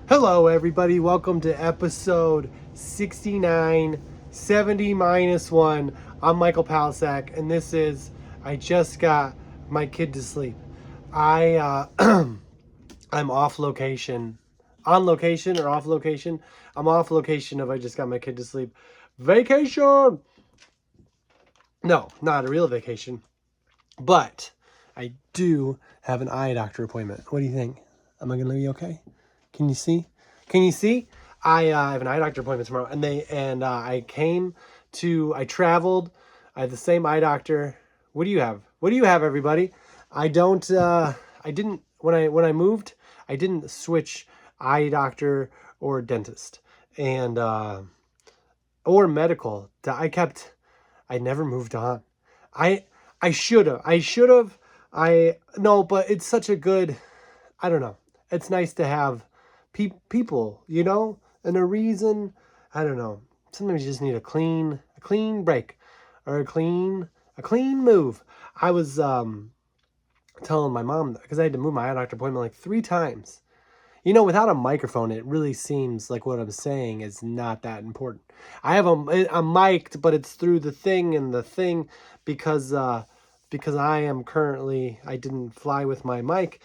Hello, everybody. Welcome to episode 69, 70 minus 1. I'm Michael Palasak, and this is I just got my kid to sleep. I'm off location. On location or off location? I'm off location if I just got my kid to sleep. Vacation! No, not a real vacation. But I do have an eye doctor appointment. What do you think? Am I going to be okay? Can you see? Can you see? I have an eye doctor appointment tomorrow, and I traveled. I have the same eye doctor. What do you have? What do you have, everybody? I don't. I didn't when I moved. I didn't switch eye doctor or dentist, and or medical. I never moved on. I should have. No, but it's such a good. I don't know. It's nice to have people, and a reason. I don't know. Sometimes you just need a clean break, or a clean move. I was telling my mom because I had to move my eye doctor appointment like 3 times. Without a microphone, it really seems like what I'm saying is not that important. I'm mic'd, but it's through the thing because I didn't fly with my mic.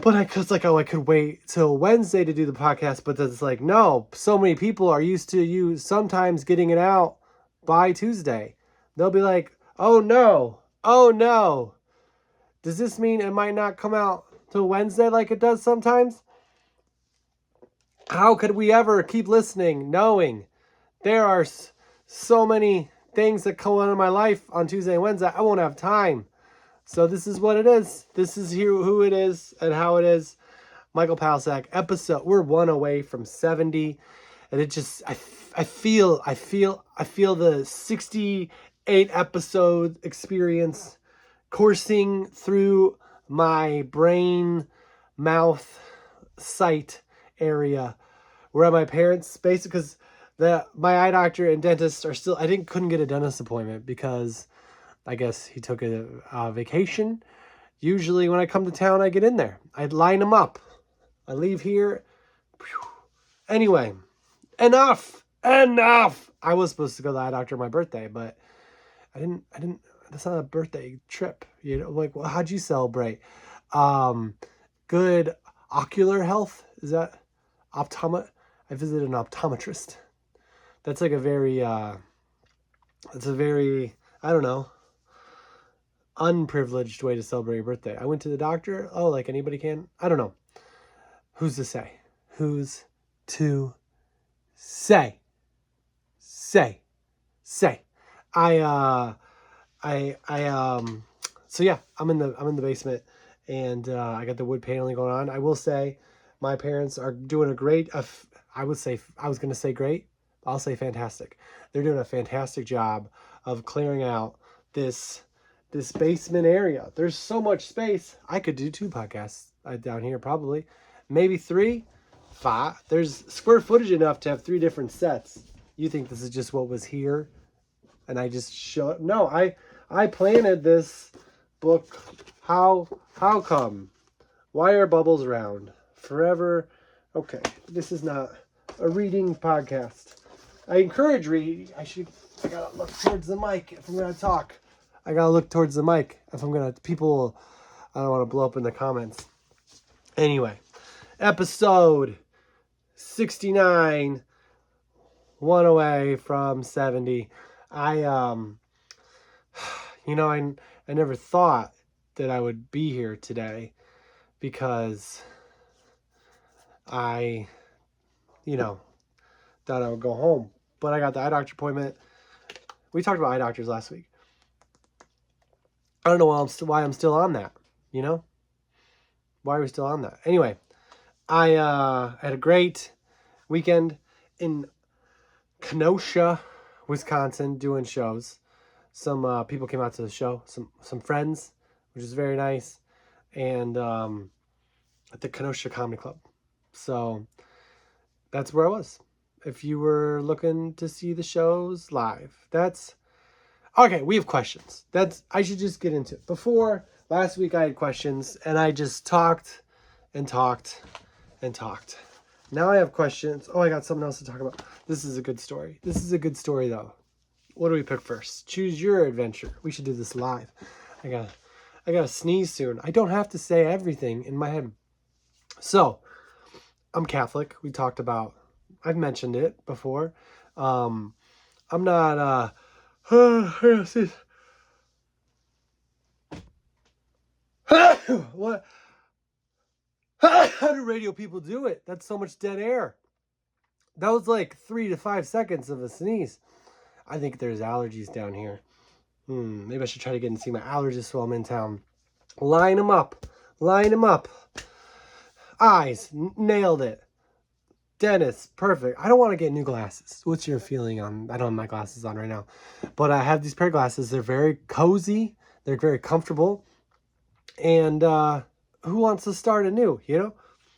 But I could wait till Wednesday to do the podcast, but it's like, no, so many people are used to you sometimes getting it out by Tuesday. They'll be like, oh no, does this mean it might not come out till Wednesday like it does sometimes? How could we ever keep listening knowing there are so many things that come on in my life on Tuesday and Wednesday? I won't have time. So this is what it is. This is who it is and how it is. Michael Palasak episode. We're 1 away from 70, and it just I feel the 68 episode experience coursing through my brain, mouth, sight area. We're at my parents' basically because my eye doctor and dentist are still. Couldn't get a dentist appointment because I guess he took a vacation. Usually when I come to town, I get in there. I'd line them up. I leave here. Anyway, enough. I was supposed to go to the eye doctor on my birthday, but I didn't. That's not a birthday trip. Well, how'd you celebrate? Good ocular health. Is that I visited an optometrist. That's like a very, I don't know, unprivileged way to celebrate your birthday. I went to the doctor. Oh, like anybody can. I don't know. Who's to say? Who's to say? Say. So yeah, I'm in the basement, and I got the wood paneling going on. I will say, my parents are doing a great. I was gonna say great. I'll say fantastic. They're doing a fantastic job of clearing out this basement area. There's so much space. I could do 2 podcasts down here, probably. Maybe 3, 5. There's square footage enough to have 3 different sets. You think this is just what was here? And I just show. No, I planted this book. How come? Why are bubbles round? Forever. Okay, this is not a reading podcast. I encourage reading. I gotta look towards the mic if I'm gonna talk. I gotta look towards the mic if I'm gonna. People, I don't want to blow up in the comments. Anyway, episode 69, 1 away from 70. I never thought that I would be here today because I, thought I would go home. But I got the eye doctor appointment. We talked about eye doctors last week. I don't know why I'm still on that, Why are we still on that? Anyway, I had a great weekend in Kenosha, Wisconsin, doing shows. Some people came out to the show, some friends, which is very nice, and at the Kenosha Comedy Club. So that's where I was. If you were looking to see the shows live, that's okay. We have questions. I should just get into it. Before last week, I had questions, and I just talked and talked and talked. Now I have questions. Oh, I got something else to talk about. This is a good story. This is a good story, though. What do we pick first? Choose your adventure. We should do this live. I gotta sneeze soon. I don't have to say everything in my head. So, I'm Catholic. We talked about, I've mentioned it before. I'm not, what? How do radio people do it? That's so much dead air. That was like 3 to 5 seconds of a sneeze. I think there's allergies down here. Maybe I should try to get and see my allergist while I'm in town. Line them up. Line them up. Eyes. Nailed it. Dentist. Perfect. I don't want to get new glasses. What's your feeling on... I don't have my glasses on right now. But I have these pair of glasses. They're very cozy. They're very comfortable. And who wants to start anew, you know?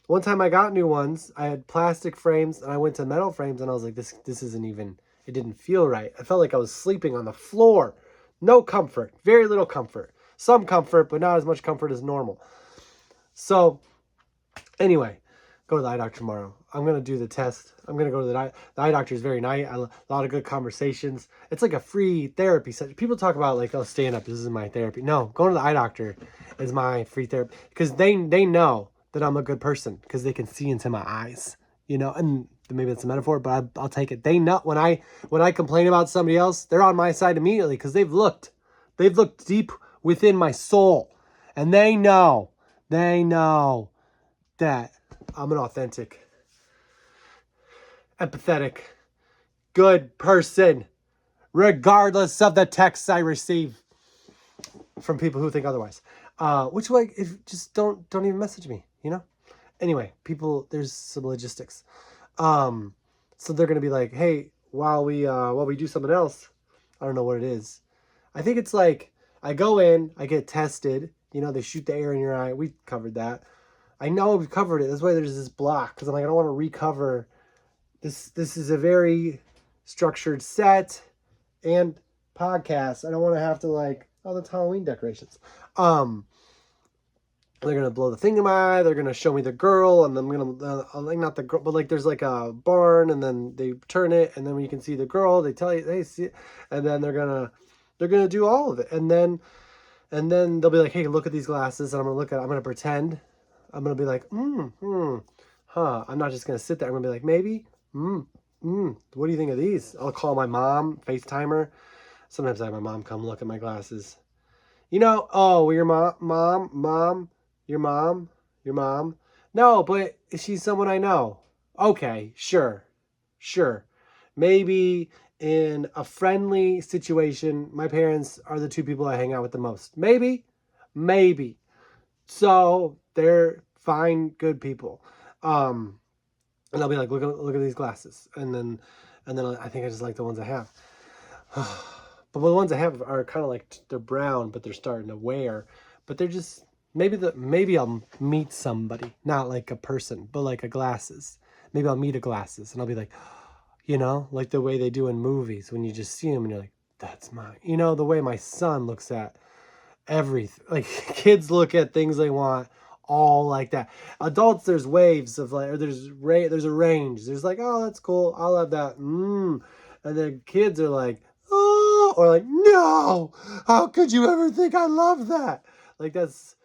One time I got new ones. I had plastic frames and I went to metal frames and I was like, this isn't even... It didn't feel right. I felt like I was sleeping on the floor. No comfort. Very little comfort. Some comfort, but not as much comfort as normal. So, anyway, go to the eye doctor tomorrow. I'm going to do the test. I'm going to go to the eye doctor is very nice. A lot of good conversations. It's like a free therapy session. People talk about like, oh, stand up. This is my therapy. No, going to the eye doctor is my free therapy. Because they know that I'm a good person. Because they can see into my eyes. You know, and maybe it's a metaphor, but I'll take it. They know when I complain about somebody else, they're on my side immediately because they've looked deep within my soul, and they know that I'm an authentic, empathetic, good person, regardless of the texts I receive from people who think otherwise. Which like if just don't even message me, you know. Anyway, people, there's some logistics. So they're gonna be like, hey, while we do something else, I don't know what it is. I think it's like I go in, I get tested. You know, they shoot the air in your eye. We covered that. I know we've covered it. That's why there's this block because I'm like, I don't want to recover. This is a very structured set and podcast. I don't want to have to like, oh, that's Halloween decorations. They're going to blow the thing in my eye. They're going to show me the girl. And then I'm going to, like, not the girl, but like there's like a barn. And then they turn it. And then when you can see the girl, they tell you, they see it. And then they're going to do all of it. And then they'll be like, hey, look at these glasses. And I'm going to pretend. I'm going to be like, I'm not just going to sit there. I'm going to be like, maybe, what do you think of these? I'll call my mom, FaceTime her. Sometimes I have my mom come look at my glasses. You know, oh, your mom. Your mom? No, but she's someone I know. Okay, sure. Maybe in a friendly situation, my parents are the two people I hang out with the most. Maybe. So they're fine, good people. And I'll be like, look at these glasses. And then I think I just like the ones I have. But the ones I have are kind of like, they're brown, but they're starting to wear. But they're just... Maybe I'll meet somebody, not like a person, but like a glasses. Maybe I'll meet a glasses and I'll be like, you know, like the way they do in movies when you just see them and you're like, that's mine. You know, the way my son looks at everything. Like kids look at things they want all like that. Adults, there's waves of like, or there's a range. There's like, oh, that's cool. I'll have that. And then kids are like, oh, or like, no, how could you ever think I love that? Like that's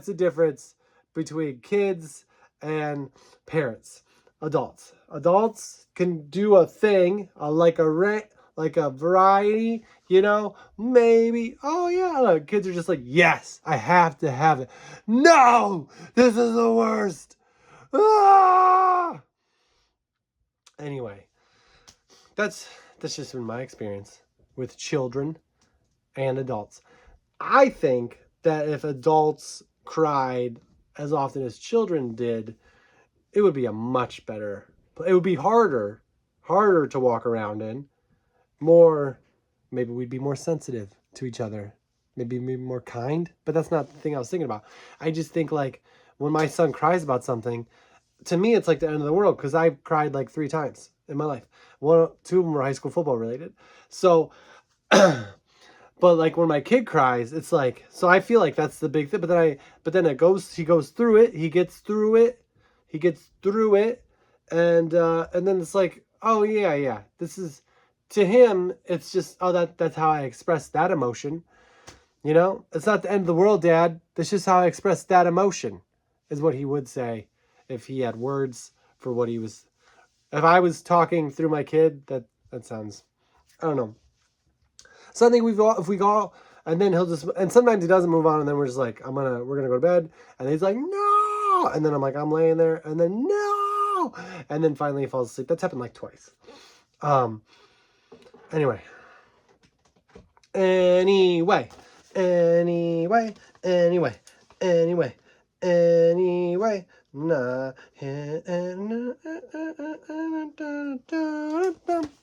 the difference between kids and parents. Adults can do a thing, like a variety, you know, maybe. Oh yeah, look, kids are just like, yes, I have to have it. No, this is the worst. Ah! Anyway, that's just been my experience with children and adults. I think that if adults cried as often as children did, it would be a much better... It would be harder to walk around in. Maybe we'd be more sensitive to each other. Maybe be more kind. But that's not the thing I was thinking about. I just think like when my son cries about something, to me it's like the end of the world because I've cried like 3 times in my life. 2 of them were high school football related. So... But like when my kid cries, it's like, so I feel like that's the big thing. But then he goes through it. He gets through it. And then it's like, oh yeah, this is, to him, it's just, oh, that's how I express that emotion. You know, it's not the end of the world, Dad. That's just how I express that emotion, is what he would say if he had words for what he was. If I was talking through my kid, that sounds, I don't know. So I think if we go, and then he'll just, and sometimes he doesn't move on, and then we're just like, we're gonna go to bed, and he's like, no, and then I'm like, I'm laying there, and then no, and then finally he falls asleep. That's happened like twice. Anyway, anyway, anyway, anyway, anyway, anyway. Nah.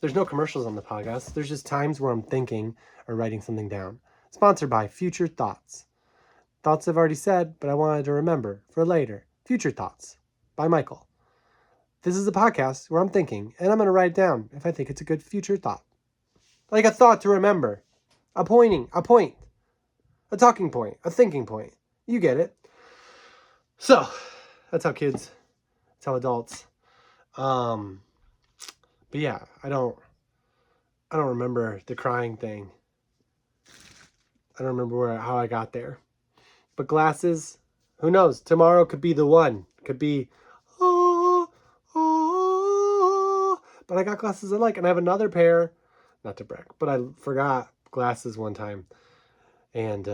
There's no commercials on the podcast. There's just times where I'm thinking or writing something down. Sponsored by Future Thoughts. Thoughts I've already said, but I wanted to remember for later. Future Thoughts by Michael. This is a podcast where I'm thinking, and I'm going to write it down if I think it's a good future thought. Like a thought to remember. A point. A talking point. A thinking point. You get it. So, that's how kids, that's how adults. But yeah, I don't remember the crying thing. I don't remember how I got there. But glasses, who knows? Tomorrow could be the one. Could be, oh. But I got glasses I like, and I have another pair. Not to brag, but I forgot glasses one time. And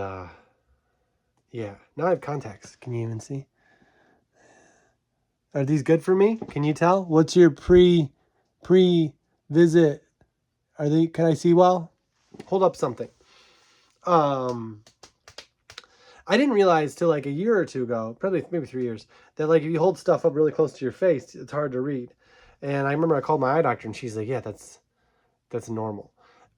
yeah, now I have contacts. Can you even see? Are these good for me? Can you tell? What's your pre-visit? Can I see well? Hold up something. I didn't realize till like a year or two ago, probably maybe 3 years, that like if you hold stuff up really close to your face, it's hard to read. And I remember I called my eye doctor and she's like, yeah, that's normal.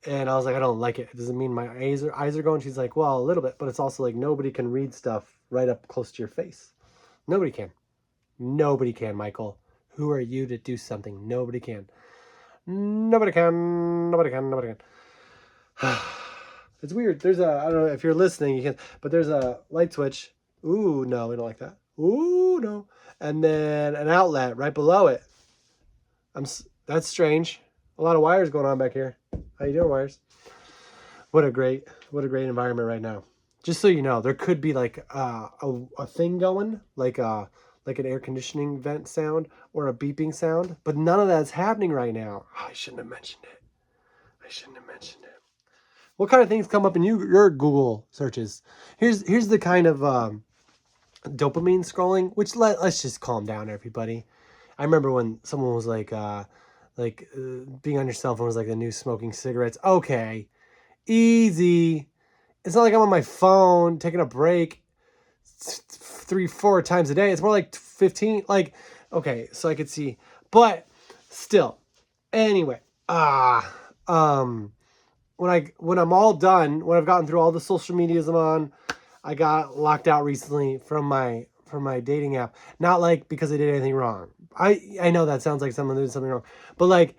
And I was like, I don't like it. It doesn't mean my eyes are going. She's like, well, a little bit, but it's also like nobody can read stuff right up close to your face. Nobody can. Nobody can, Michael. Who are you to do something? Nobody can. Nobody can. It's weird. There's I don't know if you're listening, you can, but there's a light switch. Ooh, no, we don't like that. Ooh, no. And then an outlet right below it. That's strange. A lot of wires going on back here. How you doing, wires? What a great environment right now. Just so you know, there could be like a thing going, like an air conditioning vent sound or a beeping sound, but none of that's happening right now. Oh, I shouldn't have mentioned it. What kind of things come up in your Google searches? Here's the kind of dopamine scrolling, which let's just calm down, everybody. I remember when someone was like being on your cell phone was like the new smoking cigarettes. Okay, easy. It's not like I'm on my phone taking a break 3-4 times a day. It's more like 15. Like, okay, so I could see, but still. Anyway, when I'm all done, when I've gotten through all the social medias I'm on, I got locked out recently from my dating app. Not like because I did anything wrong. I know that sounds like someone did something wrong, but like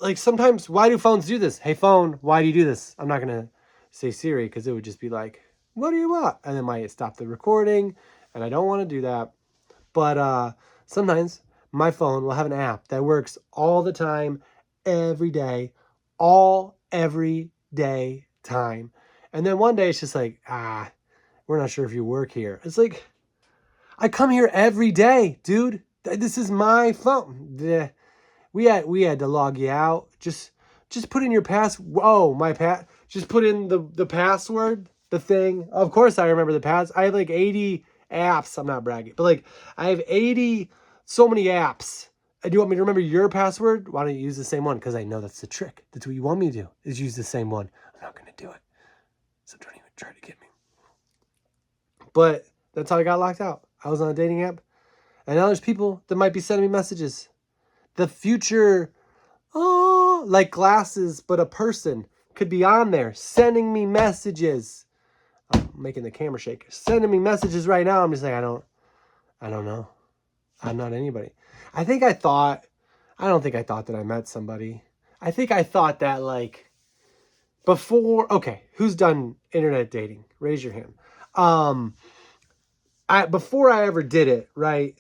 like sometimes, why do phones do this? Hey phone, why do you do this? I'm not gonna say Siri because it would just be like, what do you want? And then might stop the recording, and I don't want to do that. But sometimes my phone will have an app that works all the time, every day, every day time. And then one day it's just like, we're not sure if you work here. It's like, I come here every day, dude. This is my phone. We had to log you out. Just put in your just put in the password, the thing. Of course I remember the pass. I have like 80 apps. I'm not bragging, but like I have 80, so many apps. Do you want me to remember your password? Why don't you use the same one? Because I know that's the trick. That's what you want me to do, is use the same one. I'm not going to do it. So don't even try to get me. But that's how I got locked out. I was on a dating app. And now there's people that might be sending me messages. The future, like glasses, but a person could be on there sending me messages. I'm making the camera shake. Sending me messages right now. I'm just like, I don't know. I'm not anybody. I don't think I thought that I met somebody. I think I thought that like before, okay, who's done internet dating? Raise your hand. Before I ever did it, right?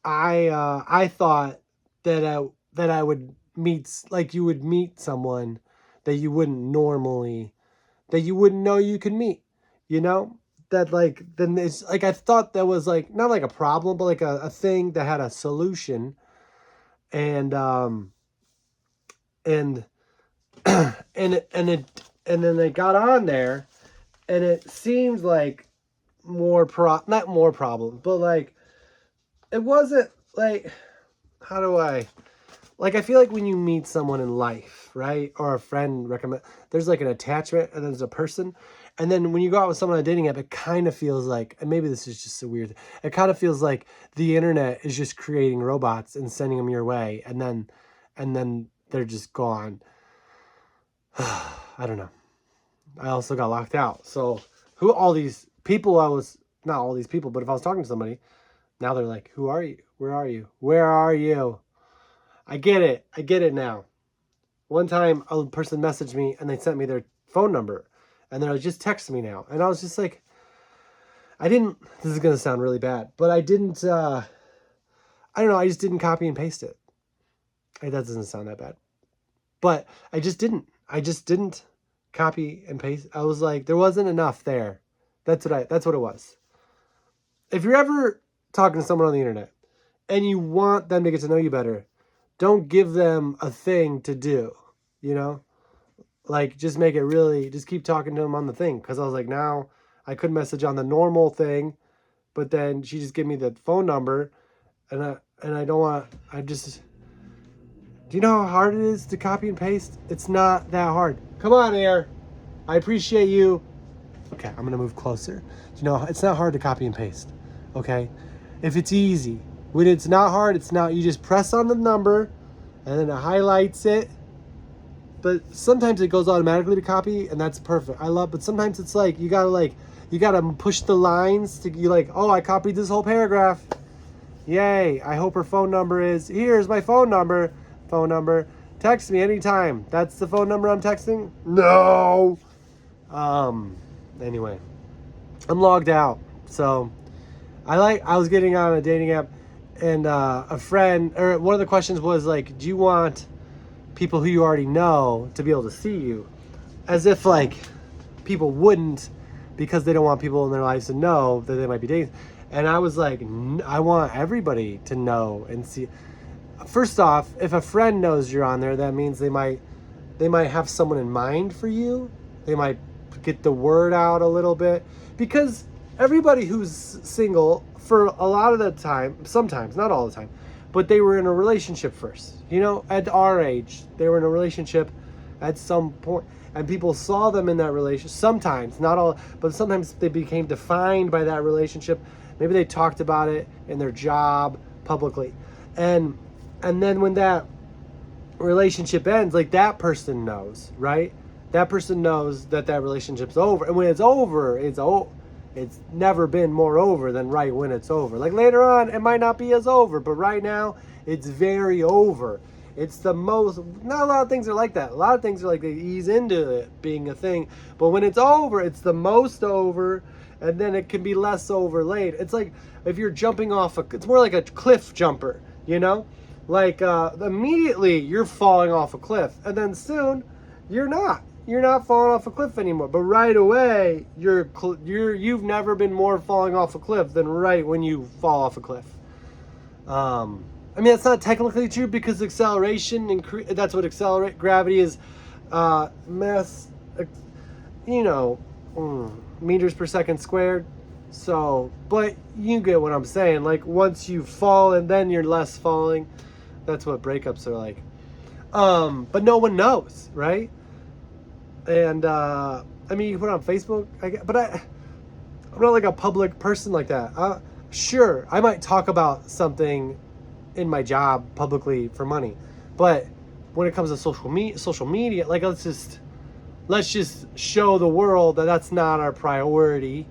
I thought that I would meet, like, you would meet someone that you wouldn't normally, that you wouldn't know you could meet, you know? That, like, then it's like, I thought that was like not like a problem, but like a thing that had a solution. And and and then they got on there, and it seemed like not more problems, but like, it wasn't like, how do I, like, I feel like when you meet someone in life, right, or a friend recommend, there's like an attachment, and there's a person, and then when you go out with someone on a dating app, it kind of feels like, and maybe this is just a weird, it kind of feels like the internet is just creating robots and sending them your way, and then they're just gone. I don't know. I also got locked out. So who all these people I was, not all these people, but if I was talking to somebody, now they're like, who are you? Where are you? Where are you? I get it. I get it now. One time a person messaged me and they sent me their phone number, and they're like, just text me now. And I was just like, this is going to sound really bad, but I didn't, I don't know. I just didn't copy and paste it. That doesn't sound that bad, but I just didn't copy and paste. I was like, there wasn't enough there. That's what it was. If you're ever talking to someone on the internet and you want them to get to know you better, don't give them a thing to do, you know? Like, just make it really, just keep talking to them on the thing. Because I was like, now I could message on the normal thing, but then she just gave me the phone number, and I don't want, do you know how hard it is to copy and paste? It's not that hard. Come on, Air. I appreciate you. Okay, I'm going to move closer. You know, it's not hard to copy and paste, okay? If it's easy. When it's not hard, it's not. You just press on the number, and then it highlights it. But sometimes it goes automatically to copy, and that's perfect. But sometimes it's like, you gotta push the lines to, you like, oh, I copied this whole paragraph. Yay, I hope her phone number is, here's my phone number. Phone number. Text me anytime. That's the phone number I'm texting? No. Anyway, I'm logged out. So I was getting on a dating app, and a friend, or one of the questions was like, do you want people who you already know to be able to see you? As if like people wouldn't, because they don't want people in their lives to know that they might be dating. And I was like, I want everybody to know and see. First off, if a friend knows you're on there, that means they might have someone in mind for you. They might get the word out a little bit, because everybody who's single, for a lot of the time, sometimes, not all the time, but they were in a relationship first. You know, at our age, they were in a relationship at some point, and people saw them in that relationship. Sometimes, not all, but sometimes they became defined by that relationship. Maybe they talked about it in their job publicly. And then when that relationship ends, like, that person knows, right? That person knows that relationship's over. And when it's over, it's never been more over than right when it's over. Like, later on, it might not be as over, but right now, it's very over. It's the most, not a lot of things are like that. A lot of things are like they ease into it being a thing. But when it's over, it's the most over, and then it can be less over later. It's like if you're jumping off it's more like a cliff jumper, you know? Like, immediately you're falling off a cliff, and then soon you're not falling off a cliff anymore. But right away, you've never been more falling off a cliff than right when you fall off a cliff. I mean, it's not technically true, because acceleration, that's what gravity is, mass, meters per second squared. So, but you get what I'm saying. Like, once you fall and then you're less falling, that's what breakups are like. But no one knows, right? And, I mean, you can put it on Facebook, but I'm not like a public person like that. Sure, I might talk about something in my job publicly for money, but when it comes to social media, like, let's just show the world that that's not our priority,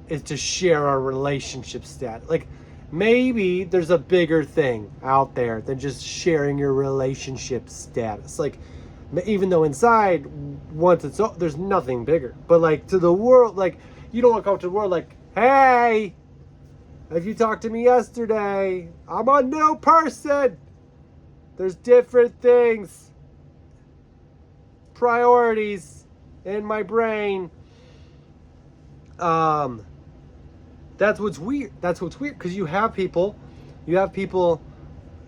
is to share our relationship status. Like, maybe there's a bigger thing out there than just sharing your relationship status. Like, even though inside, once it's, there's nothing bigger. But like, to the world, like, you don't want to go to the world like, hey, If you talked to me yesterday, I'm a new person. There's different things, priorities in my brain. That's what's weird. That's what's weird, because you have people,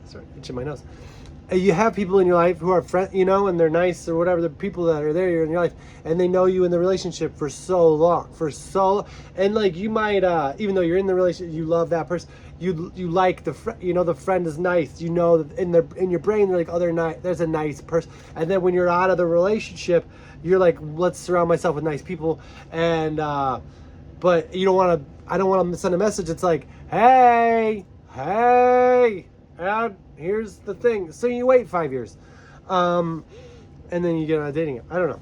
sorry, itching my nose. You have people in your life who are friends, and they're nice or whatever. The people that are there in your life, and they know you in the relationship for so long, and like you might, even though you're in the relationship, you love that person. You like the friend. The friend is nice. In your brain, they're like, oh, they're nice. There's a nice person. And then when you're out of the relationship, you're like, let's surround myself with nice people. And but you don't want to. I don't want to send a message. It's like, hey. And here's the thing. So you wait 5 years. And then you get on a dating app. I don't know.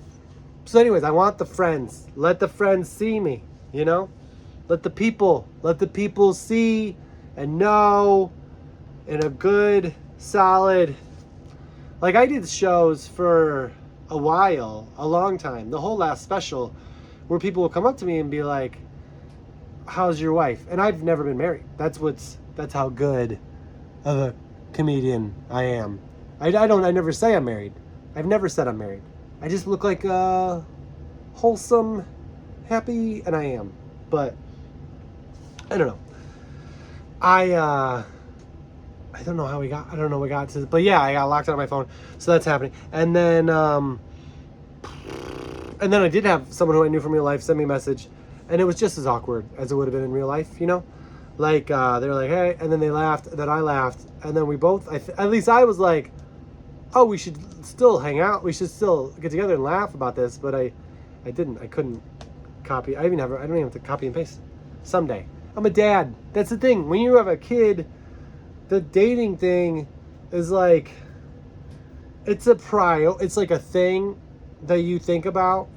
So anyways, I want the friends. Let the friends see me, Let the people see and know in a good, solid... Like, I did shows for a while, a long time, the whole last special, where people will come up to me and be like, how's your wife? And I've never been married. That's how good of a comedian I am. I never say I'm married. I've never said I'm married. I just look like wholesome, happy, and I am. But I don't know. I don't know how we got. I don't know we got to. But yeah, I got locked out of my phone, so that's happening. And then I did have someone who I knew from real life send me a message, and it was just as awkward as it would have been in real life, Like, they were like, hey, and then they laughed, and then I laughed, and then we both, at least I was like, oh, we should still hang out, we should still get together and laugh about this, but I couldn't copy, I don't even have to copy and paste. Someday. I'm a dad. That's the thing. When you have a kid, the dating thing is like, it's like a thing that you think about,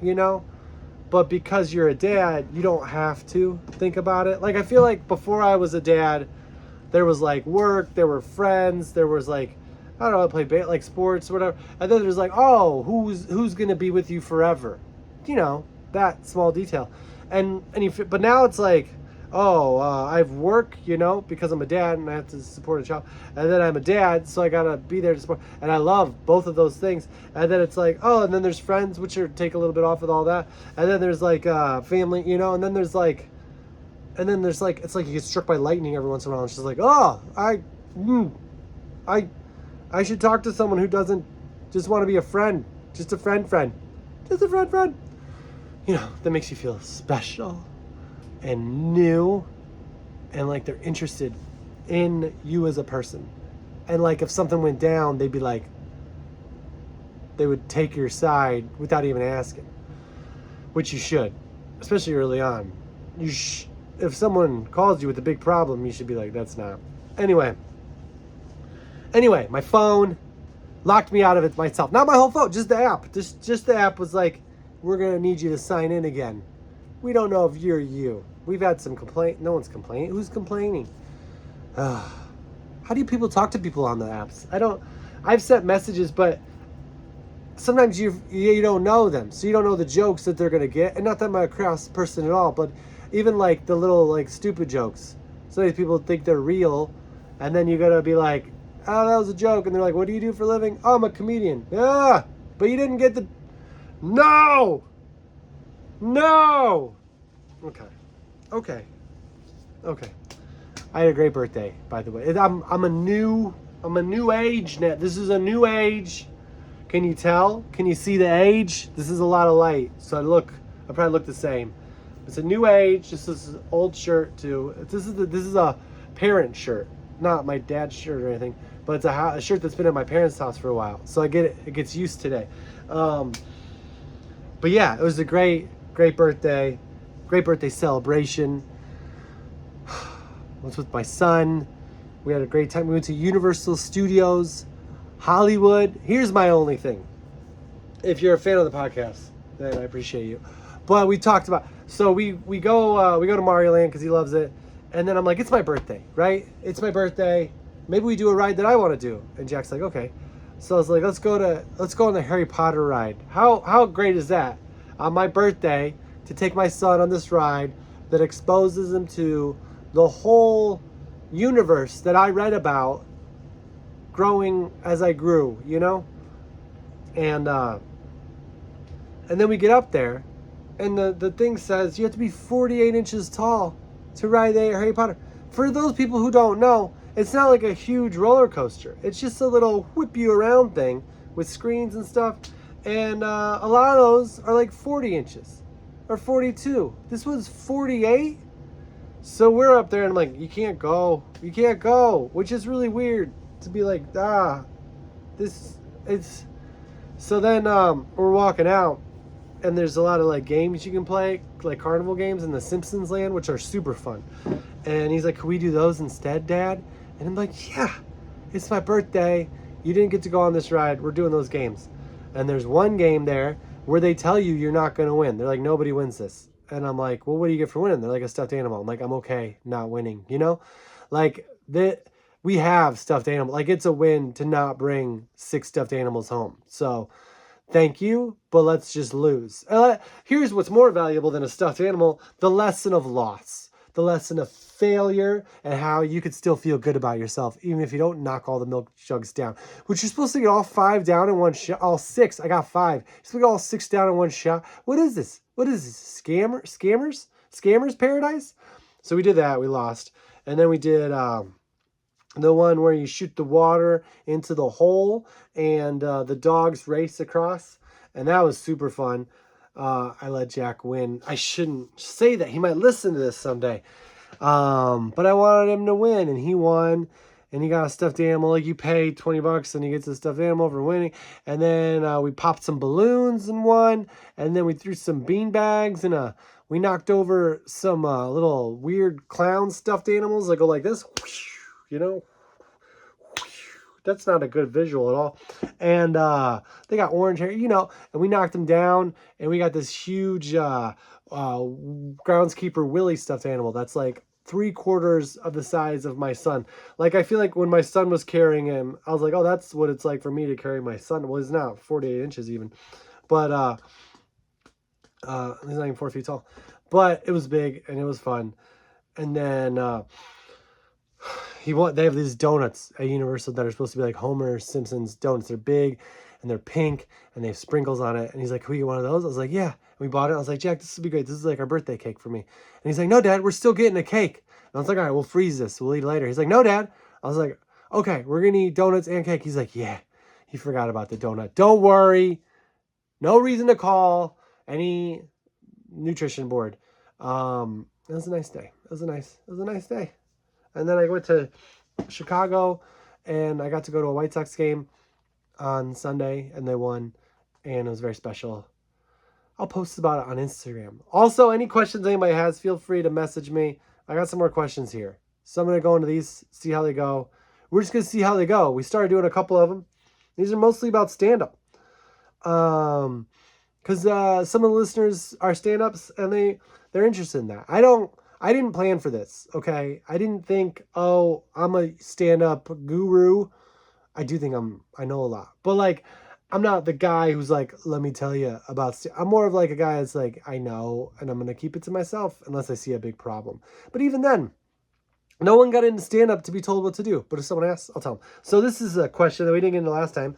But because you're a dad, you don't have to think about it. Like, I feel like before I was a dad, there was like work, there were friends, there was like, I don't know, I played like sports or whatever. And then there's like, oh, who's gonna be with you forever? That small detail. But now it's like, oh, I have work, because I'm a dad and I have to support a child. And then I'm a dad, so I gotta be there to support. And I love both of those things. And then it's like, oh, and then there's friends, which take a little bit off with all that. And then there's like family, and then there's like, it's like you get struck by lightning every once in a while. It's just like, oh, I should talk to someone who doesn't just want to be a friend, just a friend, just a friend. That makes you feel special and new, and like they're interested in you as a person. And like if something went down, they'd be like, they would take your side without even asking, which you should, especially early on. If someone calls you with a big problem, you should be like, that's not. Anyway, my phone locked me out of it myself. Not my whole phone, just the app. Just the app was like, we're gonna need you to sign in again. We don't know if you're you. We've had some complaint. No one's complaining. Who's complaining? How do people talk to people on the apps? I've sent messages, but sometimes you don't know them. So you don't know the jokes that they're going to get. And not that I'm a cross person at all, but even like the little like stupid jokes. Sometimes people think they're real. And then you got to be like, oh, that was a joke. And they're like, what do you do for a living? Oh, I'm a comedian. But you didn't get the... No! Okay. I had a great birthday, by the way. I'm a new age now. This is a new age. Can you tell? Can you see the age? This is a lot of light. So I probably look the same. It's a new age. This is an old shirt too. This is a parent shirt, not my dad's shirt or anything, but it's a shirt that's been at my parents' house for a while. So I get it. It gets used today. But yeah, it was a great birthday. Great birthday celebration. I was with my son. We had a great time. We went to Universal Studios, Hollywood. Here's my only thing. If you're a fan of the podcast, then I appreciate you. But we talked about, so we go to Mario Land because he loves it. And then I'm like, it's my birthday, right? It's my birthday. Maybe we do a ride that I want to do. And Jack's like, okay. So I was like, let's go on the Harry Potter ride. How great is that? On my birthday, to take my son on this ride that exposes him to the whole universe that I read about growing as I grew, you know? And then we get up there, and the thing says you have to be 48 inches tall to ride the Harry Potter. For those people who don't know, it's not like a huge roller coaster. It's just a little whip you around thing with screens and stuff. And a lot of those are like 40 inches or 42. This was 48. So we're up there, and I'm like, you can't go, which is really weird to be like, it's. So then we're walking out, and there's a lot of like games you can play, like carnival games in the Simpsons Land, which are super fun. And he's like, can we do those instead, Dad? And I'm like, yeah, it's my birthday. You didn't get to go on this ride. We're doing those games. And there's one game there where they tell you you're not going to win. They're like, nobody wins this. And I'm like, well, what do you get for winning? They're like, a stuffed animal. I'm like, I'm okay not winning, you know? Like, we have stuffed animals. Like, it's a win to not bring 6 stuffed animals home. So thank you, but let's just lose. Here's what's more valuable than a stuffed animal: the lesson of loss, the lesson of failure, and how you could still feel good about yourself, even if you don't knock all the milk jugs down, which you're supposed to get all 5 down in one shot. All 6. I got 5. You're supposed to get all 6 down in one shot. What is this? Scammers paradise? So we did that. We lost. And then we did the one where you shoot the water into the hole and the dogs race across. And that was super fun. I let Jack win. I shouldn't say that. He might listen to this someday. But I wanted him to win, and he won. And he got a stuffed animal. Like, you pay $20 and he gets a stuffed animal for winning. And then we popped some balloons and won. And then we threw some bean bags, and we knocked over some little weird clown stuffed animals that go like this. You know? That's not a good visual at all. And they got orange hair, you know. And we knocked them down, and we got this huge groundskeeper Willie stuffed animal that's like 3/4 of the size of my son. Like, I feel like when my son was carrying him, I was like, oh, that's what it's like for me to carry my son. Well, he's not 48 inches even, but he's not even 4 feet tall. But it was big, and it was fun. And then they have these donuts at Universal that are supposed to be like Homer Simpson's donuts. They're big, and they're pink, and they have sprinkles on it. And he's like, can we get one of those? I was like, yeah. And we bought it. I was like, Jack, this would be great. This is like our birthday cake for me. And he's like, no, Dad, we're still getting a cake. And I was like, all right, we'll freeze this. We'll eat it later. He's like, no, Dad. I was like, okay, we're going to eat donuts and cake. He's like, yeah. He forgot about the donut. Don't worry. No reason to call any nutrition board. It was a nice day. It was a nice day. And then I went to Chicago, and I got to go to a White Sox game on Sunday, and they won, and it was very special. I'll post about it on Instagram. Also, any questions anybody has, feel free to message me. I got some more questions here. So I'm going to go into these, see how they go. We're just going to see how they go. We started doing a couple of them. These are mostly about stand-up. Because some of the listeners are stand-ups, and they're interested in that. I didn't plan for this, okay? I didn't think, oh, I'm a stand-up guru. I do think I know a lot. But, like, I'm not the guy who's like, let me tell you about... I'm more of like a guy that's like, I know, and I'm going to keep it to myself unless I see a big problem. But even then, no one got into stand-up to be told what to do. But if someone asks, I'll tell them. So this is a question that we didn't get into last time.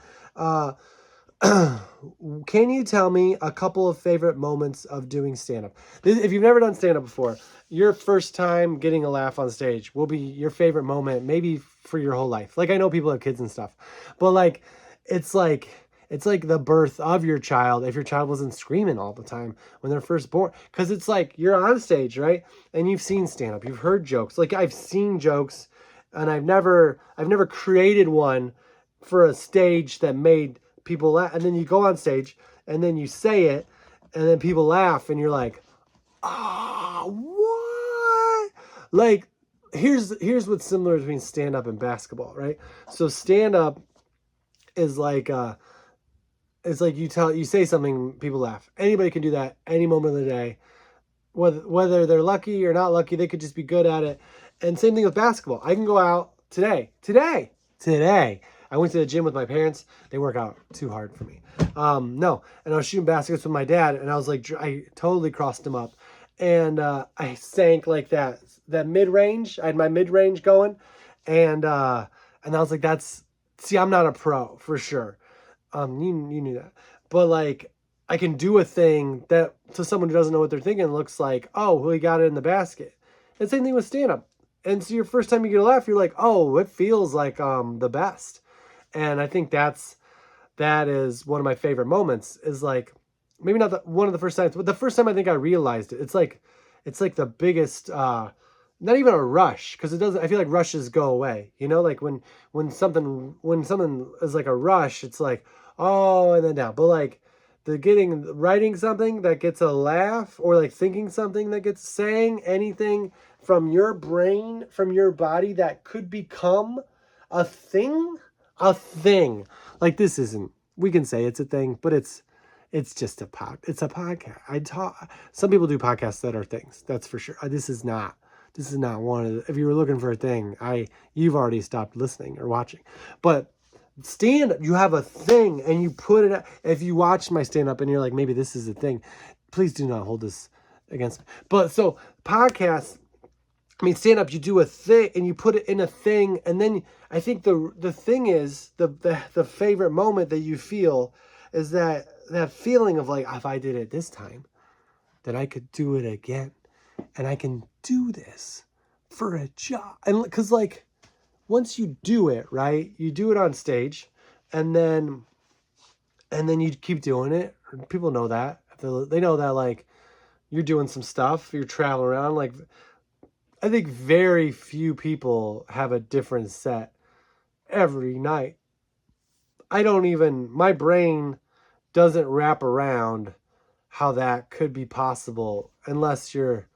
Can you tell me a couple of favorite moments of doing stand-up? If you've never done stand-up before, your first time getting a laugh on stage will be your favorite moment, maybe for your whole life. Like, I know people have kids and stuff, but like, it's like the birth of your child if your child wasn't screaming all the time when they're first born. Because it's like, you're on stage, right? And you've seen stand-up, you've heard jokes. Like, I've seen jokes, and I've never created one for a stage that made people laugh. And then you go on stage, and then you say it, and then people laugh, and you're like, what? Like, here's what's similar between stand-up and basketball, right? So stand-up is like it's like you say something, people laugh. Anybody can do that any moment of the day, whether they're lucky or not lucky. They could just be good at it. And same thing with basketball. I can go out today. I went to the gym with my parents. They work out too hard for me. And I was shooting baskets with my dad, and I was like, I totally crossed him up, and I sank like that that mid-range. I had my mid-range going, and I was like, see, I'm not a pro for sure. You knew that, but like I can do a thing that to someone who doesn't know what they're thinking looks like, oh, well, he got it in the basket. And same thing with stand-up. And so your first time you get a laugh, you're like, oh, it feels like the best. And I think that is one of my favorite moments. Is like maybe not one of the first times, but the first time I think I realized it. It's like the biggest. Not even a rush, because it doesn't. I feel like rushes go away. You know, like when something is like a rush, it's like, oh, and then down. But like writing something that gets a laugh, or like thinking something that gets saying anything from your brain, from your body that could become a thing. Like this isn't. We can say it's a thing, but it's just it's a podcast. Some people do podcasts that are things. That's for sure. This is not one of the, if you were looking for a thing, you've already stopped listening or watching. But stand up, you have a thing and you put it out. If you watch my stand up and you're like, maybe this is a thing, please do not hold this against me. But so podcasts, stand up, you do a thing and you put it in a thing. And then I think the thing is the favorite moment that you feel is that feeling of like, if I did it this time, then I could do it again. And I can do this for a job. And because like, once you do it, right, you do it on stage and then you keep doing it. People know that. They know that like you're doing some stuff, you're traveling around. Like, I think very few people have a different set every night. My brain doesn't wrap around how that could be possible unless you're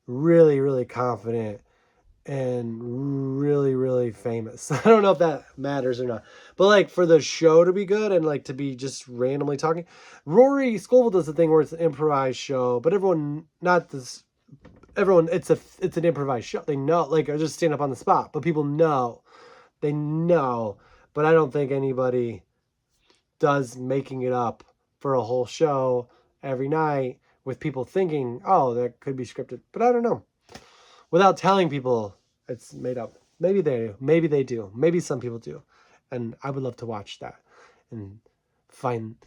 really, really confident and really, really famous. I don't know if that matters or not, but like for the show to be good and like to be just randomly talking, Rory Scovel does the thing where it's an improvised show, but it's an improvised show. They know, like, I just stand up on the spot, but people know, but I don't think anybody does making it up for a whole show every night with people thinking, oh, that could be scripted. But I don't know. Without telling people it's made up. Maybe they do. Maybe some people do. And I would love to watch that and find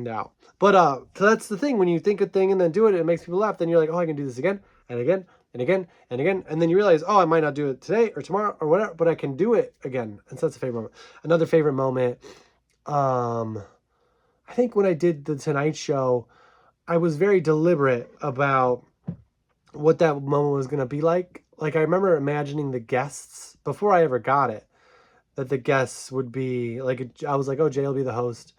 out. But so that's the thing. When you think a thing and then do it, it makes people laugh. Then you're like, oh, I can do this again and again and again and again. And then you realize, oh, I might not do it today or tomorrow or whatever, but I can do it again. And so that's a favorite moment. Another favorite moment, I think when I did the Tonight Show, I was very deliberate about what that moment was going to be like. Like, I remember imagining the guests before I ever got it, that the guests would be like, I was like, oh, Jay will be the host,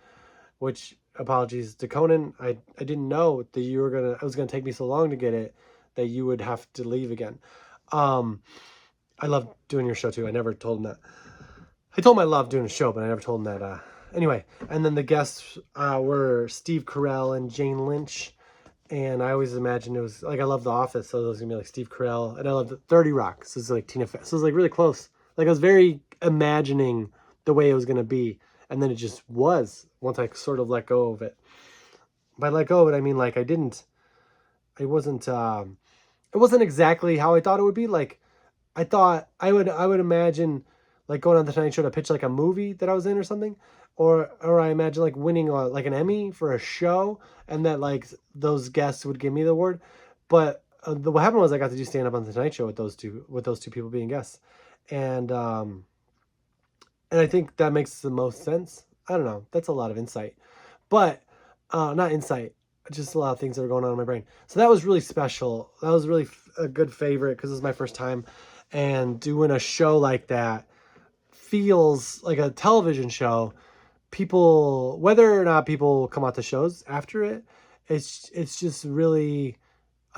which, apologies to Conan. I didn't know that it was going to take me so long to get it that you would have to leave again. I love doing your show too. I never told him that. I told him I loved doing a show, but I never told him that. Anyway, and then the guests were Steve Carell and Jane Lynch. And I always imagined it was like, I love The Office, so it was gonna be like Steve Carell, and I loved 30 Rock, so it's like Tina Fey, so it was like really close. Like, I was very imagining the way it was gonna be, and then it just was once I sort of let go of it. By let go of it, I mean like it wasn't exactly how I thought it would be. Like, I thought I would imagine like going on the Tonight Show to pitch like a movie that I was in or something. Or I imagine like winning like an Emmy for a show, and that like those guests would give me the award. But what happened was I got to do stand up on the Tonight Show with those two people being guests, and I think that makes the most sense. I don't know. That's a lot of insight, but not insight. Just a lot of things that are going on in my brain. So that was really special. That was really a good favorite because it was my first time, and doing a show like that feels like a television show. People, whether or not people come out to shows after it, it's just really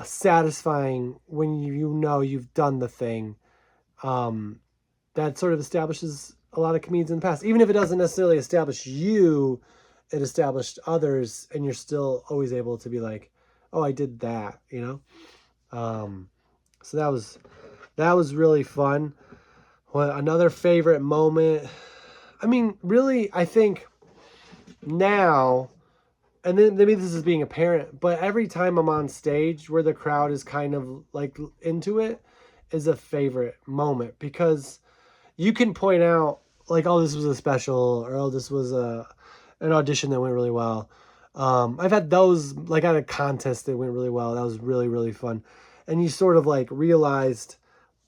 satisfying when you know you've done the thing. That sort of establishes a lot of comedians in the past. Even if it doesn't necessarily establish you, it established others, and you're still always able to be like, oh, I did that, you know? So that was really fun. Well, another favorite moment, I mean, really, I think now, and then maybe this is being a parent, but every time I'm on stage where the crowd is kind of like into it, is a favorite moment, because you can point out like, oh, this was a special, or oh, this was an audition that went really well. I've had those, like at a contest that went really well. That was really, really fun. And you sort of like realized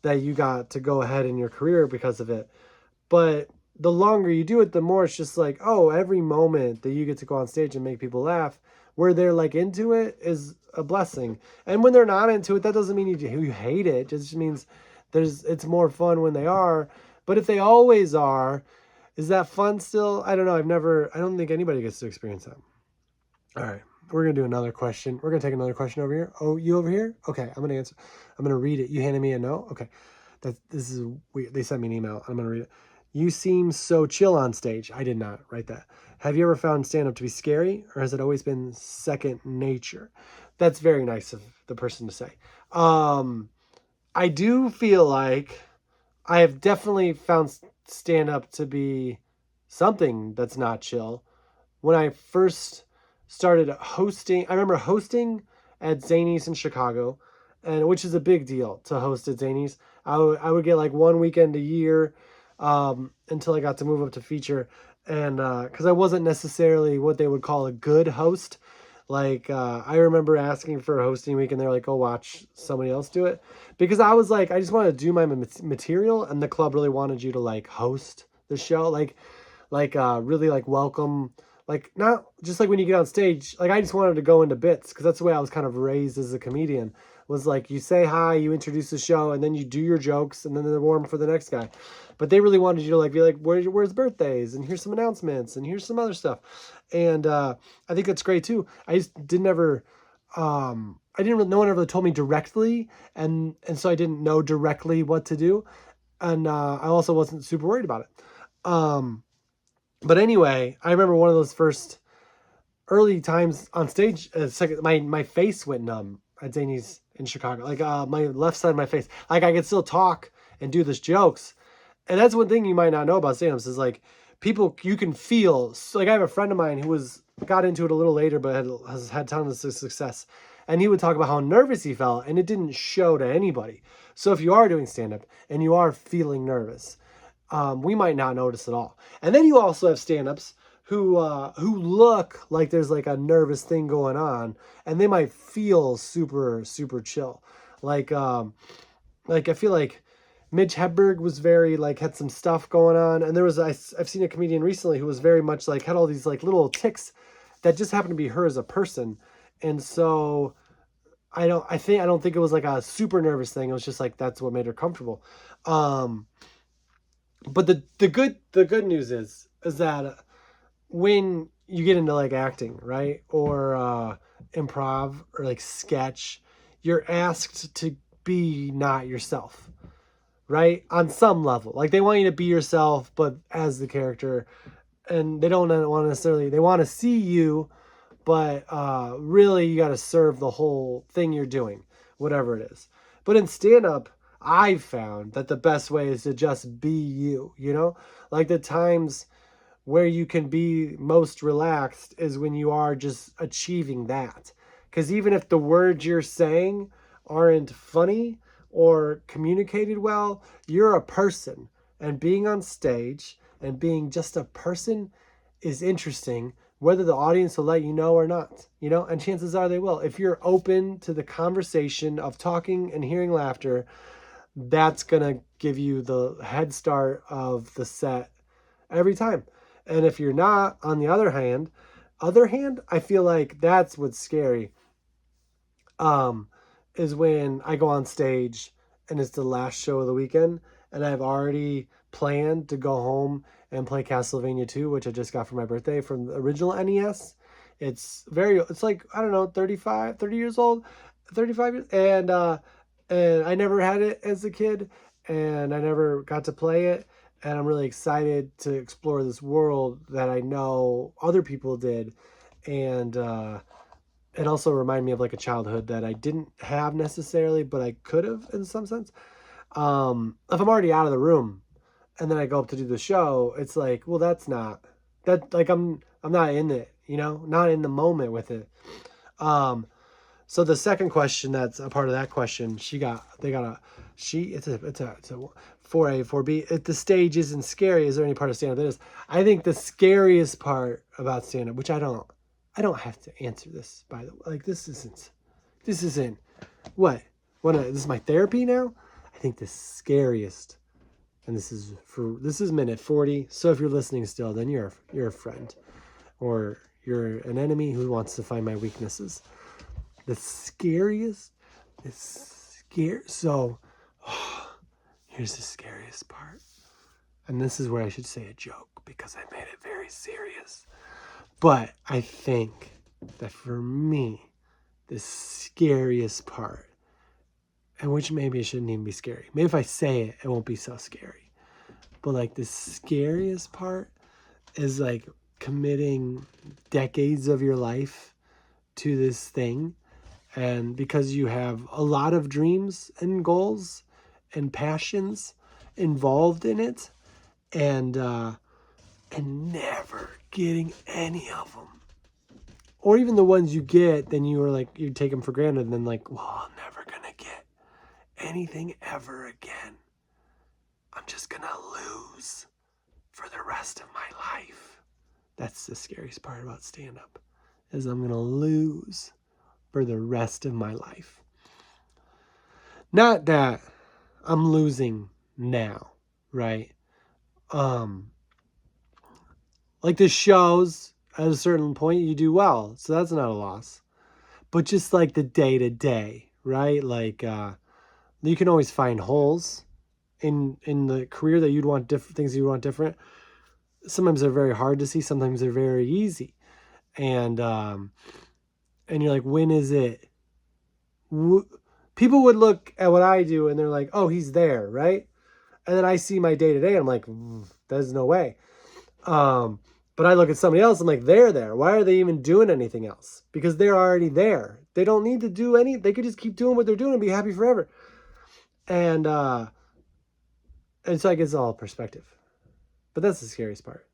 that you got to go ahead in your career because of it. But the longer you do it, the more it's just like, oh, every moment that you get to go on stage and make people laugh, where they're like into it, is a blessing. And when they're not into it, that doesn't mean you hate it. It just means it's more fun when they are. But if they always are, is that fun still? I don't know. I don't think anybody gets to experience that. All right. We're going to do another question. We're going to take another question over here. Oh, you over here? Okay. I'm going to answer. I'm going to read it. You handed me a note? Okay. This is weird. They sent me an email. I'm going to read it. You seem so chill on stage. I did not write that. Have you ever found stand-up to be scary, or has it always been second nature? That's very nice of the person to say. I do feel like I have definitely found stand-up to be something that's not chill. When I first started hosting, I remember hosting at Zanies in Chicago, and which is a big deal to host at Zanies. I would get like one weekend a year, until I got to move up to feature, and because I wasn't necessarily what they would call a good host. Like I remember asking for a hosting week, and they're like, "Go watch somebody else do it," because I was like, I just wanted to do my material, and the club really wanted you to like host the show, like really like welcome, like not just like when you get on stage. Like I just wanted to go into bits, because that's the way I was kind of raised as a comedian. Was like, you say hi, you introduce the show, and then you do your jokes, and then they're warm for the next guy. But they really wanted you to like be like, where's birthdays, and here's some announcements, and here's some other stuff. And I think that's great too. I just didn't ever, I didn't really, no one ever told me directly, and so I didn't know directly what to do, and I also wasn't super worried about it. But anyway, I remember one of those first early times on stage. My face went numb at Zanies in Chicago. Like my left side of my face. Like I could still talk and do these jokes. And that's one thing you might not know about stand-ups, is like people, you can feel. So like I have a friend of mine who got into it a little later, but has had tons of success. And he would talk about how nervous he felt, and it didn't show to anybody. So if you are doing stand-up and you are feeling nervous, we might not notice at all. And then you also have stand-ups who look like there's like a nervous thing going on, and they might feel super, super chill. Like I feel like Midge Hedberg was very like, had some stuff going on, and there was I've seen a comedian recently who was very much like, had all these like little tics that just happened to be her as a person. And so I don't think it was like a super nervous thing. It was just like, that's what made her comfortable. But the good news is that when you get into like acting, right, or improv, or like sketch, you're asked to be not yourself, right? On some level, like they want you to be yourself, but as the character, and they don't want to necessarily, they want to see you, but really you got to serve the whole thing you're doing, whatever it is. But in stand-up, I've found that the best way is to just be you, like the times where you can be most relaxed is when you are just achieving that. Because even if the words you're saying aren't funny or communicated well, you're a person. And being on stage and being just a person is interesting, whether the audience will let you know or not, and chances are they will. If you're open to the conversation of talking and hearing laughter, that's going to give you the head start of the set every time. And if you're not, on the other hand, I feel like that's what's scary, is when I go on stage and it's the last show of the weekend, and I've already planned to go home and play Castlevania 2, which I just got for my birthday from the original NES. It's like, I don't know, 30 years old, 35 years. And I never had it as a kid, and I never got to play it. And I'm really excited to explore this world that I know other people did. And it also reminded me of like a childhood that I didn't have necessarily, but I could have in some sense. If I'm already out of the room and then I go up to do the show, it's like, well, that's not that, like I'm not in it, not in the moment with it. So the second question that's a part of that question, they got it's a 4A, 4B. If the stage isn't scary, is there any part of stand-up that is? I think the scariest part about stand-up, which I don't have to answer this, by the way. Like, this isn't, what? This is my therapy now? I think the scariest, and this is minute 40, so if you're listening still, then you're a friend, or you're an enemy who wants to find my weaknesses. The scariest so here's the scariest part, and this is where I should say a joke because I made it very serious, but I think that for me, the scariest part, and which maybe it shouldn't even be scary, maybe if I say it, it won't be so scary, but like the scariest part is like committing decades of your life to this thing, and because you have a lot of dreams and goals and passions involved in it, and never getting any of them, or even the ones you get, then you take them for granted, and then like, well, I'm never gonna get anything ever again. I'm just gonna lose for the rest of my life. That's the scariest part about stand-up, is I'm gonna lose for the rest of my life. Not that I'm losing now, right? Like the shows, at a certain point you do well, so that's not a loss. But just like the day to day, right? Like you can always find holes in the career that you'd want different things you want different. Sometimes they're very hard to see, sometimes they're very easy. And you're like, when is it? People would look at what I do and they're like, oh, he's there, right? And then I see my day to day, I'm like, there's no way. But I look at somebody else, I'm like, they're there. Why are they even doing anything else? Because they're already there. They don't need to do they could just keep doing what they're doing and be happy forever. And so I guess it's all perspective. But that's the scariest part.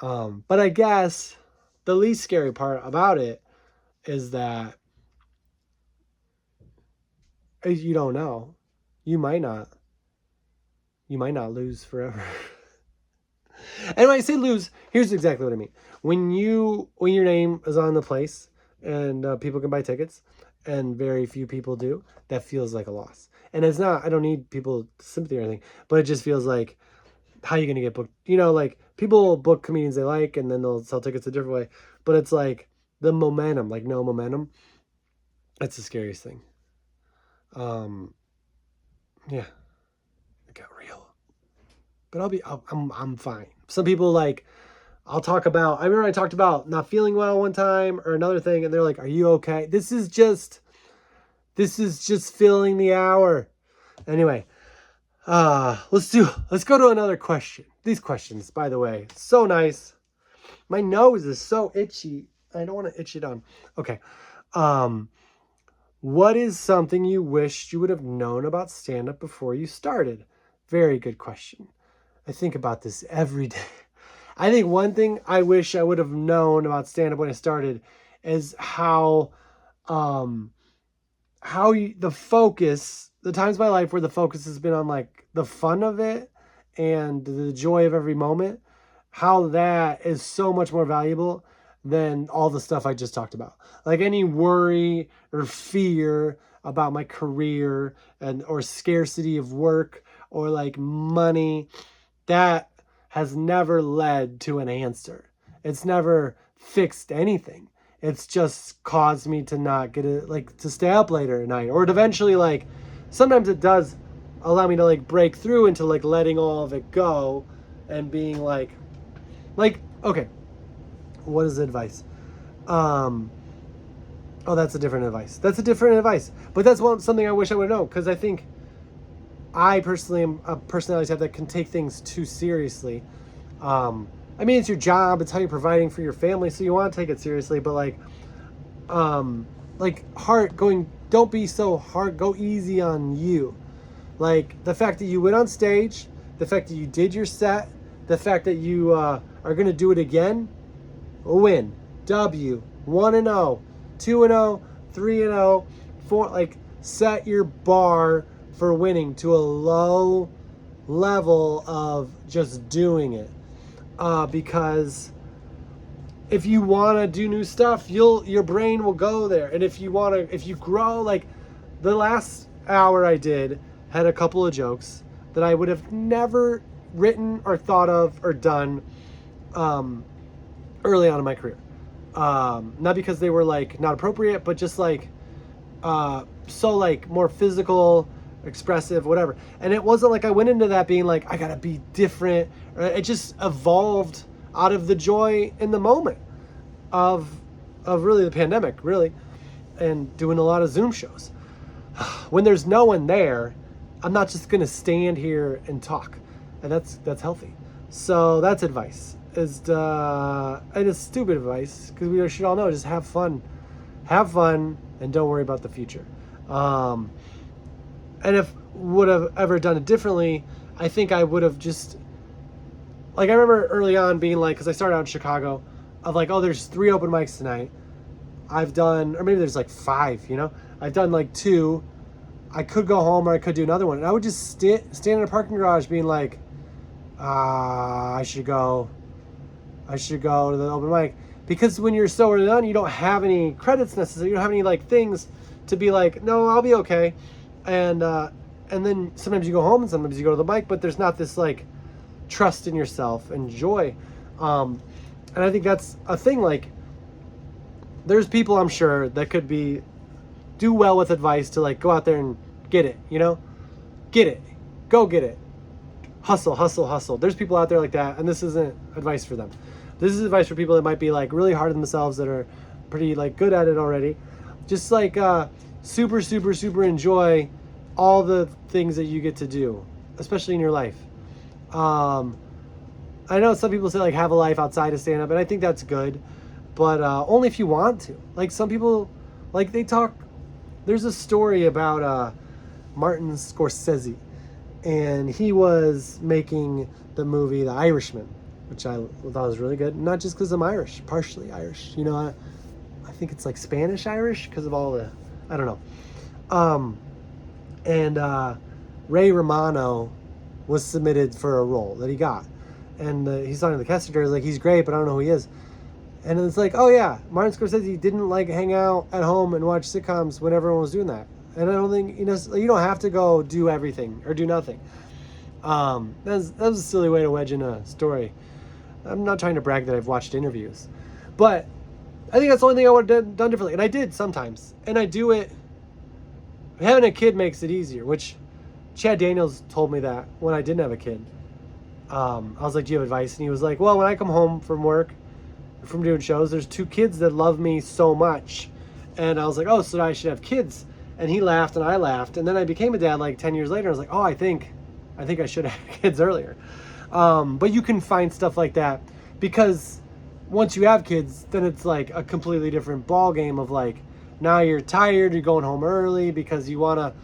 But I guess the least scary part about it is that you don't know. You might not lose forever. And when I say lose, here's exactly what I mean. When your name is on the place and people can buy tickets and very few people do, that feels like a loss. And it's not, I don't need people sympathy or anything, but it just feels like, how are you going to get booked? You know, like people book comedians they like and then they'll sell tickets a different way. But it's like the momentum, like no momentum. That's the scariest thing. Yeah, it got real. But I'm fine. Some people like, I remember I talked about not feeling well one time or another thing, and they're like, are you okay? This is just filling the hour. Anyway, let's go to another question. These questions, by the way, so nice. My nose is so itchy. I don't want to itch it on. Okay. What is something you wished you would have known about stand-up before you started? Very good question. I think about this every day. I think one thing I wish I would have known about stand-up when I started is the times of my life where the focus has been on like the fun of it and the joy of every moment, how that is so much more valuable than all the stuff I just talked about. Like any worry or fear about my career or scarcity of work or like money, that has never led to an answer. It's never fixed anything. It's just caused me to not get it, like to stay up later at night, or to eventually like, sometimes it does allow me to like break through into like letting all of it go and being like, okay, what is the advice? Oh, that's a different advice. But that's something I wish I would know, because I think I personally am a personality type that can take things too seriously. I mean, it's your job. It's how you're providing for your family, so you want to take it seriously. But don't be so hard. Go easy on you. Like the fact that you went on stage, the fact that you did your set, the fact that you are going to do it again, a win. W, 1-0, 2-0, 3-0, 4. Like, set your bar for winning to a low level of just doing it. Because if you want to do new stuff, your brain will go there. And if you grow, like the last hour I did had a couple of jokes that I would have never written or thought of or done early on in my career. Not because they were like not appropriate, but just like so like more physical, expressive, whatever. And it wasn't like I went into that being like I gotta be different. It just evolved out of the joy in the moment of really the pandemic, really, and doing a lot of Zoom shows. When there's no one there, I'm not just gonna stand here and talk, and that's healthy. So that's advice. It is stupid advice because we should all know, just have fun, and don't worry about the future. And if would have ever done it differently, I think I would have just, like, I remember early on being like, because I started out in Chicago, of like, oh, there's 3 open mics tonight. I've done, or maybe there's like 5, I've done like 2. I could go home or I could do another one. And I would just stand in a parking garage being like, I should go to the open mic. Because when you're so early on, you don't have any credits necessarily. You don't have any like things to be like, no, I'll be okay. And then sometimes you go home and sometimes you go to the mic, but there's not this like trust in yourself and joy. And I think that's a thing. Like, there's people I'm sure that could do well with advice to like go out there and get it, get it, go get it, hustle. There's people out there like that, and this isn't advice for them. This is advice for people that might be like really hard on themselves, that are pretty like good at it already. Just like super enjoy all the things that you get to do, especially in your life. I know some people say like have a life outside of stand-up, and I think that's good, but only if you want to. Like some people, like they talk. There's a story about Martin Scorsese, and he was making the movie The Irishman, which I thought was really good. Not just because I'm Irish, partially Irish. I think it's like Spanish Irish because of all the, I don't know. And Ray Romano was submitted for a role that he got, and he's talking to the casting director, like, he's great, but I don't know who he is. And it's like, oh yeah, Martin Scorsese didn't like hang out at home and watch sitcoms when everyone was doing that. And I don't think, you don't have to go do everything or do nothing. That was a silly way to wedge in a story. I'm not trying to brag that I've watched interviews, but I think that's the only thing I would have done differently. And I did sometimes, and I do it. Having a kid makes it easier, which Chad Daniels told me that when I didn't have a kid. I was like, do you have advice? And he was like, well, when I come home from work, from doing shows, there's 2 kids that love me so much. And I was like, oh, so I should have kids. And he laughed and I laughed. And then I became a dad like 10 years later. I was like, oh, I think I should have kids earlier. But you can find stuff like that, because once you have kids, then it's like a completely different ball game of like, now you're tired, you're going home early because you want to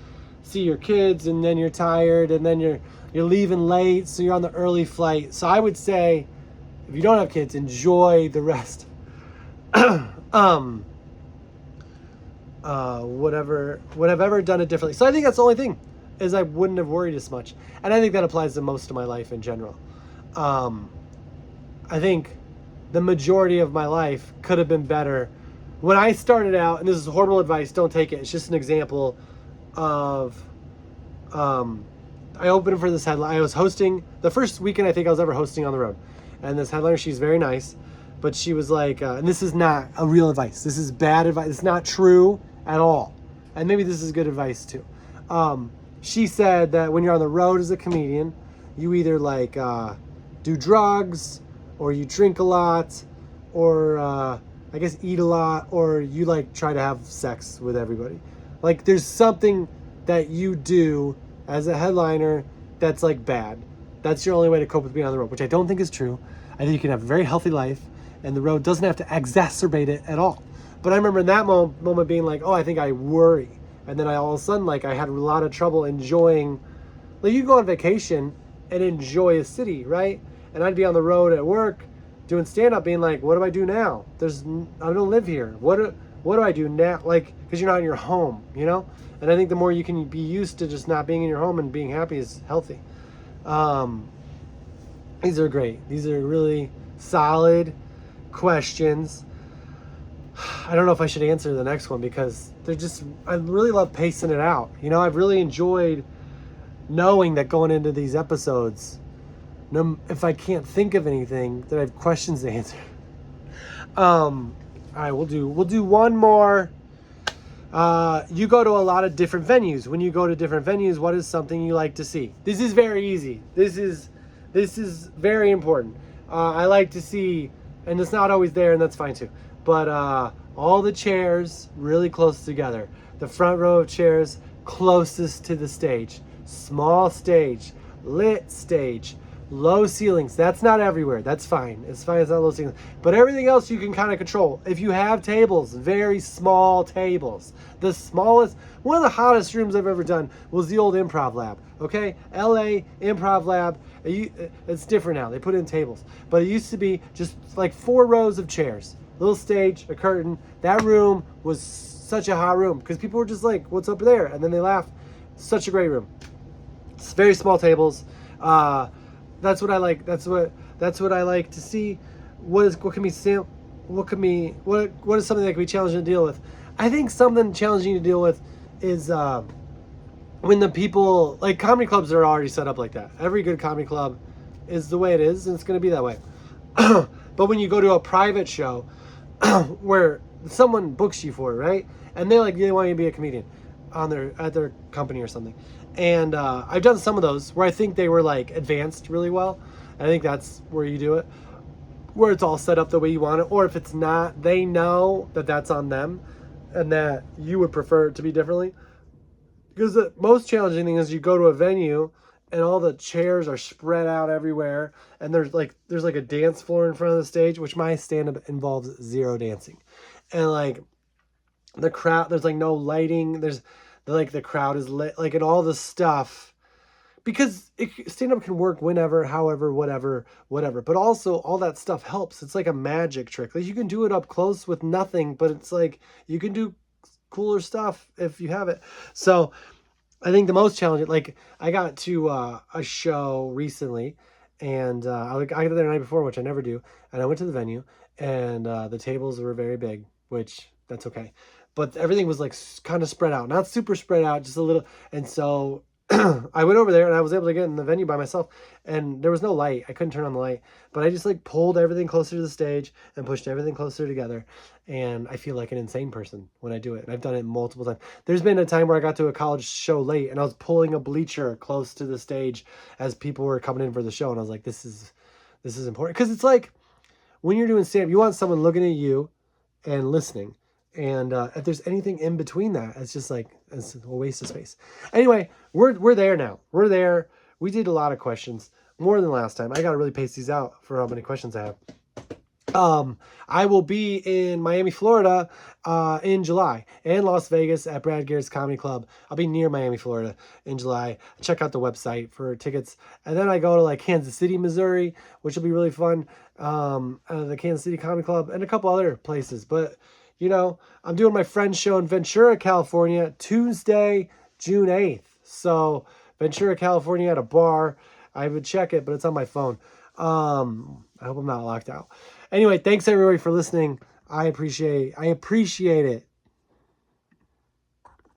see your kids, and then you're tired, and then you're leaving late, so you're on the early flight. So I would say, if you don't have kids, enjoy the rest. Whatever would have ever done it differently. So I think that's the only thing, is I wouldn't have worried as much. And I think that applies to most of my life in general. I think the majority of my life could have been better. When I started out, and this is horrible advice, don't take it. It's just an example of, I opened for this headline. I was hosting the first weekend I think I was ever hosting on the road. And this headliner, she's very nice, but she was like, and this is not a real advice. This is bad advice. It's not true at all. And maybe this is good advice too. She said that when you're on the road as a comedian, you either like do drugs, or you drink a lot, or I guess eat a lot, or you like try to have sex with everybody. Like there's something that you do as a headliner that's like bad. That's your only way to cope with being on the road, which I don't think is true. I think you can have a very healthy life, and the road doesn't have to exacerbate it at all. But I remember in that moment being like, oh, I think I worry. And then all of a sudden, like, I had a lot of trouble enjoying, like, you go on vacation and enjoy a city, right? And I'd be on the road at work doing stand-up being like, what do I do now? I don't live here. What what do I do now? Like, because you're not in your home, you know? And I think the more you can be used to just not being in your home and being happy is healthy. These are great. These are really solid questions. I don't know if I should answer the next one because they're just, I really love pacing it out. You know, I've really enjoyed knowing that going into these episodes, if I can't think of anything, that I have questions to answer. All right, we'll do one more. You go to a lot of different venues. When you go to different venues, what is something you like to see? This is very easy. This is very important. I like to see, and it's not always there, and that's fine too, but all the chairs really close together. The front row of chairs closest to the stage. Small stage, lit stage, low ceilings. That's not everywhere. That's fine. It's fine. It's not low ceilings. But everything else you can kind of control. If you have tables, very small tables. The smallest, one of the hottest rooms I've ever done was the old Improv Lab. Okay? LA Improv Lab. It's different now. They put in tables. But it used to be just like 4 rows of chairs. Little stage, a curtain. That room was such a hot room because people were just like, what's up there? And then they laugh. Such a great room. It's very small tables. That's what I like. That's what I like to see. What is something that can be challenging to deal with? I think something challenging to deal with is when the people, like, comedy clubs are already set up like that. Every good comedy club is the way it is, and it's going to be that way. But when you go to a private show where someone books you for it, right? And they want you to be a comedian at their company or something. And I've done some of those where I think they were like advanced really well. I think that's where you do it, where it's all set up the way you want it. Or if it's not, they know that that's on them and that you would prefer it to be differently. Because the most challenging thing is you go to a venue and all the chairs are spread out everywhere, and there's like a dance floor in front of the stage, which my stand-up involves zero dancing. And like the crowd, there's like no lighting, the crowd is lit, like, and all the stuff, because stand-up can work whenever, however, whatever, but also all that stuff helps. It's like a magic trick. Like, you can do it up close with nothing, but it's like you can do cooler stuff if you have it. So I think the most challenging, like, I got to a show recently, and I got there the night before, which I never do, and I went to the venue, and the tables were very big, which that's okay. But everything was like kind of spread out, not super spread out, just a little. And so I went over there and I was able to get in the venue by myself, and there was no light. I couldn't turn on the light, but I just like pulled everything closer to the stage and pushed everything closer together. And I feel like an insane person when I do it. And I've done it multiple times. There's been a time where I got to a college show late and I was pulling a bleacher close to the stage as people were coming in for the show. And I was like, this is important. Because it's like when you're doing stand-up, you want someone looking at you and listening. And if there's anything in between that, it's just like, it's a waste of space. Anyway, we're there now. We're there. We did a lot of questions, more than last time. I got to really pace these out for how many questions I have. I will be in Miami, Florida, in July, and Las Vegas at Brad Garrett's Comedy Club. I'll be near Miami, Florida in July. Check out the website for tickets. And then I go to like Kansas City, Missouri, which will be really fun. The Kansas City Comedy Club and a couple other places. But you know, I'm doing my friend's show in Ventura, California, Tuesday, June 8th. So Ventura, California, at a bar. I would check it, but it's on my phone. I hope I'm not locked out. Anyway, thanks everybody for listening. I appreciate it.